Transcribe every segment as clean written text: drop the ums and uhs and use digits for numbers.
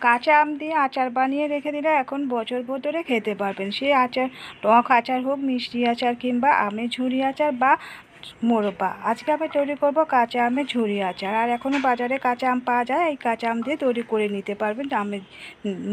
কাঁচা আম দিয়ে আচার বানিয়ে রেখে দিলে এখন বছরভর ধরে খেতে পারবেন। সেই আচার টক আচার হোক, মিষ্টি আচার কিংবা আমের ঝুরি আচার বা মোরব্বা। আজকে আমি তৈরি করব কাঁচা আমের ঝুরি আচার। আর এখনও বাজারে কাঁচা আম পাওয়া যায়, এই কাঁচা আম দিয়ে তৈরি করে নিতে পারবেন আমের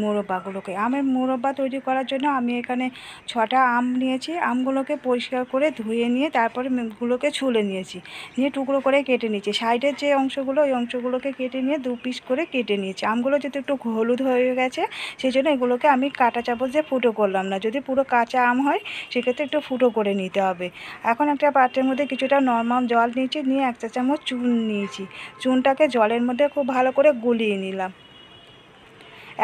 মোরব্বাগুলোকে। আমের মোরব্বা তৈরি করার জন্য আমি এখানে 6টা আম নিয়েছি। আমগুলোকে পরিষ্কার করে ধুয়ে নিয়ে তারপরে গুলোকে ছুলে নিয়েছি, নিয়ে টুকরো করে কেটে নিয়েছি। সাইডের যে অংশগুলো, ওই অংশগুলোকে কেটে নিয়ে 2 পিস করে কেটে নিয়েছি। আমগুলো যেহেতু একটু হলুদ হয়ে গেছে, সেই জন্য এগুলোকে আমি কাঁটা চামচ দিয়ে ফুটো করলাম না। যদি পুরো কাঁচা আম হয় সেক্ষেত্রে একটু ফুটো করে নিতে হবে। এখন একটা পাত্রের মধ্যে কিছুটা নরমাল জল নিয়েছি, নিয়ে 1 চা চামচ চুন নিয়েছি। চুনটাকে জলের মধ্যে খুব ভালো করে গুলিয়ে নিলাম।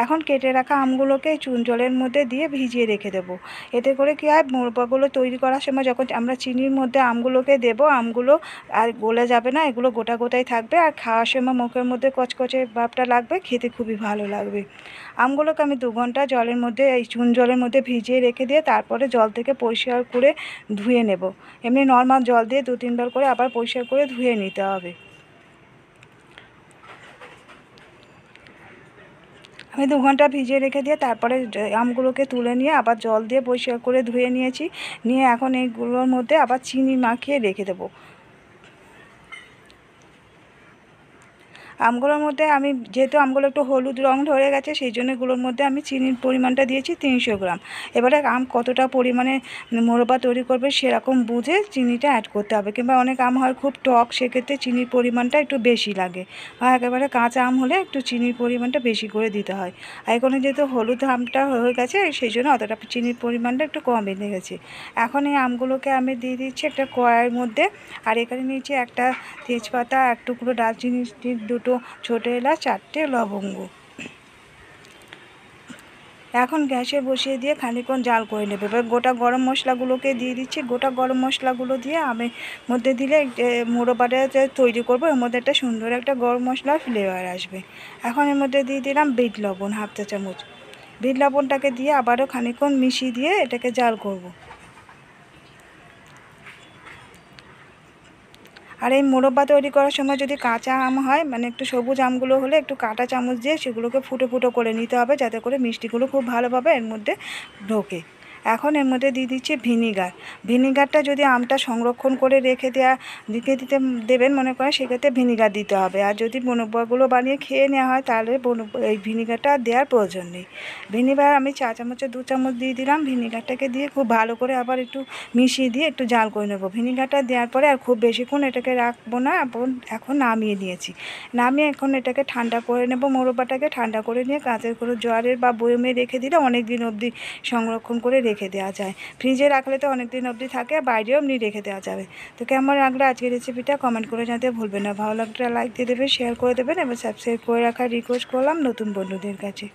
এখন কেটে রাখা আমগুলোকে চুন জলের মধ্যে দিয়ে ভিজিয়ে রেখে দেবো। এতে করে কী হয়, মোরব্বাগুলো তৈরি করার সময় যখন আমরা চিনির মধ্যে আমগুলোকে দেবো, আমগুলো আর গলে যাবে না, এগুলো গোটা গোটাই থাকবে। আর খাওয়ার সময় মুখের মধ্যে কচকচে ভাবটা লাগবে, খেতে খুবই ভালো লাগবে। আমগুলোকে আমি 2 ঘন্টা জলের মধ্যে, এই চুন জলের মধ্যে ভিজিয়ে রেখে দিয়ে তারপরে জল থেকে পরিষ্কার করে ধুয়ে নেব। এমনি নর্মাল জল দিয়ে 2-3 বার করে আবার পরিষ্কার করে ধুয়ে নিতে হবে। আমি 2 ঘন্টা ভিজিয়ে রেখে দিয়ে তারপরে আমগুলোকে তুলে নিয়ে আবার জল দিয়ে পরিষ্কার করে ধুয়ে নিয়েছি। নিয়ে এখন এইগুলোর মধ্যে আবার চিনি মাখিয়ে রেখে দেবো। আমগুলোর মধ্যে আমি যেহেতু আমগুলো একটু হলুদ রং ধরে গেছে, সেই জন্য এগুলোর মধ্যে আমি চিনির পরিমাণটা দিয়েছি 300 গ্রাম। এবারে আম কতটা পরিমাণে মোরব্বা তৈরি করবে সেরকম বুঝে চিনিটা অ্যাড করতে হবে। কিংবা অনেক আম হয় খুব টক, সেক্ষেত্রে চিনির পরিমাণটা একটু বেশি লাগে। আর একেবারে কাঁচা আম হলে একটু চিনির পরিমাণটা বেশি করে দিতে হয়। আর এখানে যেহেতু হলুদ আমটা হয়ে গেছে, সেই জন্য অতটা চিনির পরিমাণটা একটু কম বেড়ে গেছে। এখন এই আমগুলোকে আমি দিয়ে দিচ্ছি একটা কড়াইয়ের মধ্যে। আর এখানে নিয়েছি একটা তেজপাতা, 1 টুকরো দারচিনি, 2টো ছোটো এলাচ, 4টে লবঙ্গ। এখন গ্যাসে বসিয়ে দিয়ে খানিকক্ষণ জাল করে নেবে। এবার গোটা গরম মশলাগুলোকে দিয়ে দিচ্ছি। গোটা গরম মশলাগুলো দিয়ে আমের মধ্যে দিলে মোরব্বাটা যে তৈরি করবো, এর মধ্যে একটা সুন্দর একটা গরম মশলার ফ্লেভার আসবে। এখন এর মধ্যে দিয়ে দিলাম বিট লবণ 1/2 চা চামচ। বিট লবণটাকে দিয়ে আবারও খানিকক্ষণ মিশিয়ে দিয়ে এটাকে জাল করব। আর এই মোরব্বা তৈরি করার সময় যদি কাঁচা আম হয়, মানে একটু সবুজ আমগুলো হলে একটু কাঁটা চামচ দিয়ে সেগুলোকে ফুটো ফুটো করে নিতে হবে, যাতে করে মিষ্টিগুলো খুব ভালোভাবে এর মধ্যে ঢোকে। এখন এর মধ্যে দিয়ে দিচ্ছি ভিনিগার। ভিনিগারটা যদি আমটা সংরক্ষণ করে রেখে দিতে দেবেন মনে করেন, সেক্ষেত্রে ভিনিগার দিতে হবে। আর যদি মোরব্বাগুলো বানিয়ে খেয়ে নেওয়া হয়, তাহলে এই ভিনিগারটা দেওয়ার প্রয়োজন নেই। ভিনিগার আমি 1 চা চামচে 2 চামচ দিয়ে দিলাম। ভিনিগারটাকে দিয়ে খুব ভালো করে আবার একটু মিশিয়ে দিয়ে একটু জাল করে নেব। ভিনিগারটা দেওয়ার পরে আর খুব বেশিক্ষণ এটাকে রাখবো না। এখন নামিয়ে নিয়েছি। নামিয়ে এখন এটাকে ঠান্ডা করে নেব। মোরব্বাটাকে ঠান্ডা করে নিয়ে কাঁচের কোনো জারের বা বয়মে রেখে দিলে অনেক দিন অবধি সংরক্ষণ করে রেখে দেওয়া যায়। ফ্রিজে রাখলে তো অনেক দিন অবধি থাকে, বাইরেও এমনি রেখে দেওয়া যাবে। তো কেমন লাগলো আজকের রেসিপিটা কমেন্ট করে জানাতে ভুলবেন না। ভালো লাগলে লাইক দিয়ে দেবেন, শেয়ার করে দেবেন এবং সাবস্ক্রাইব করে রাখার রিকোয়েস্ট করলাম নতুন বন্ধুদের কাছে।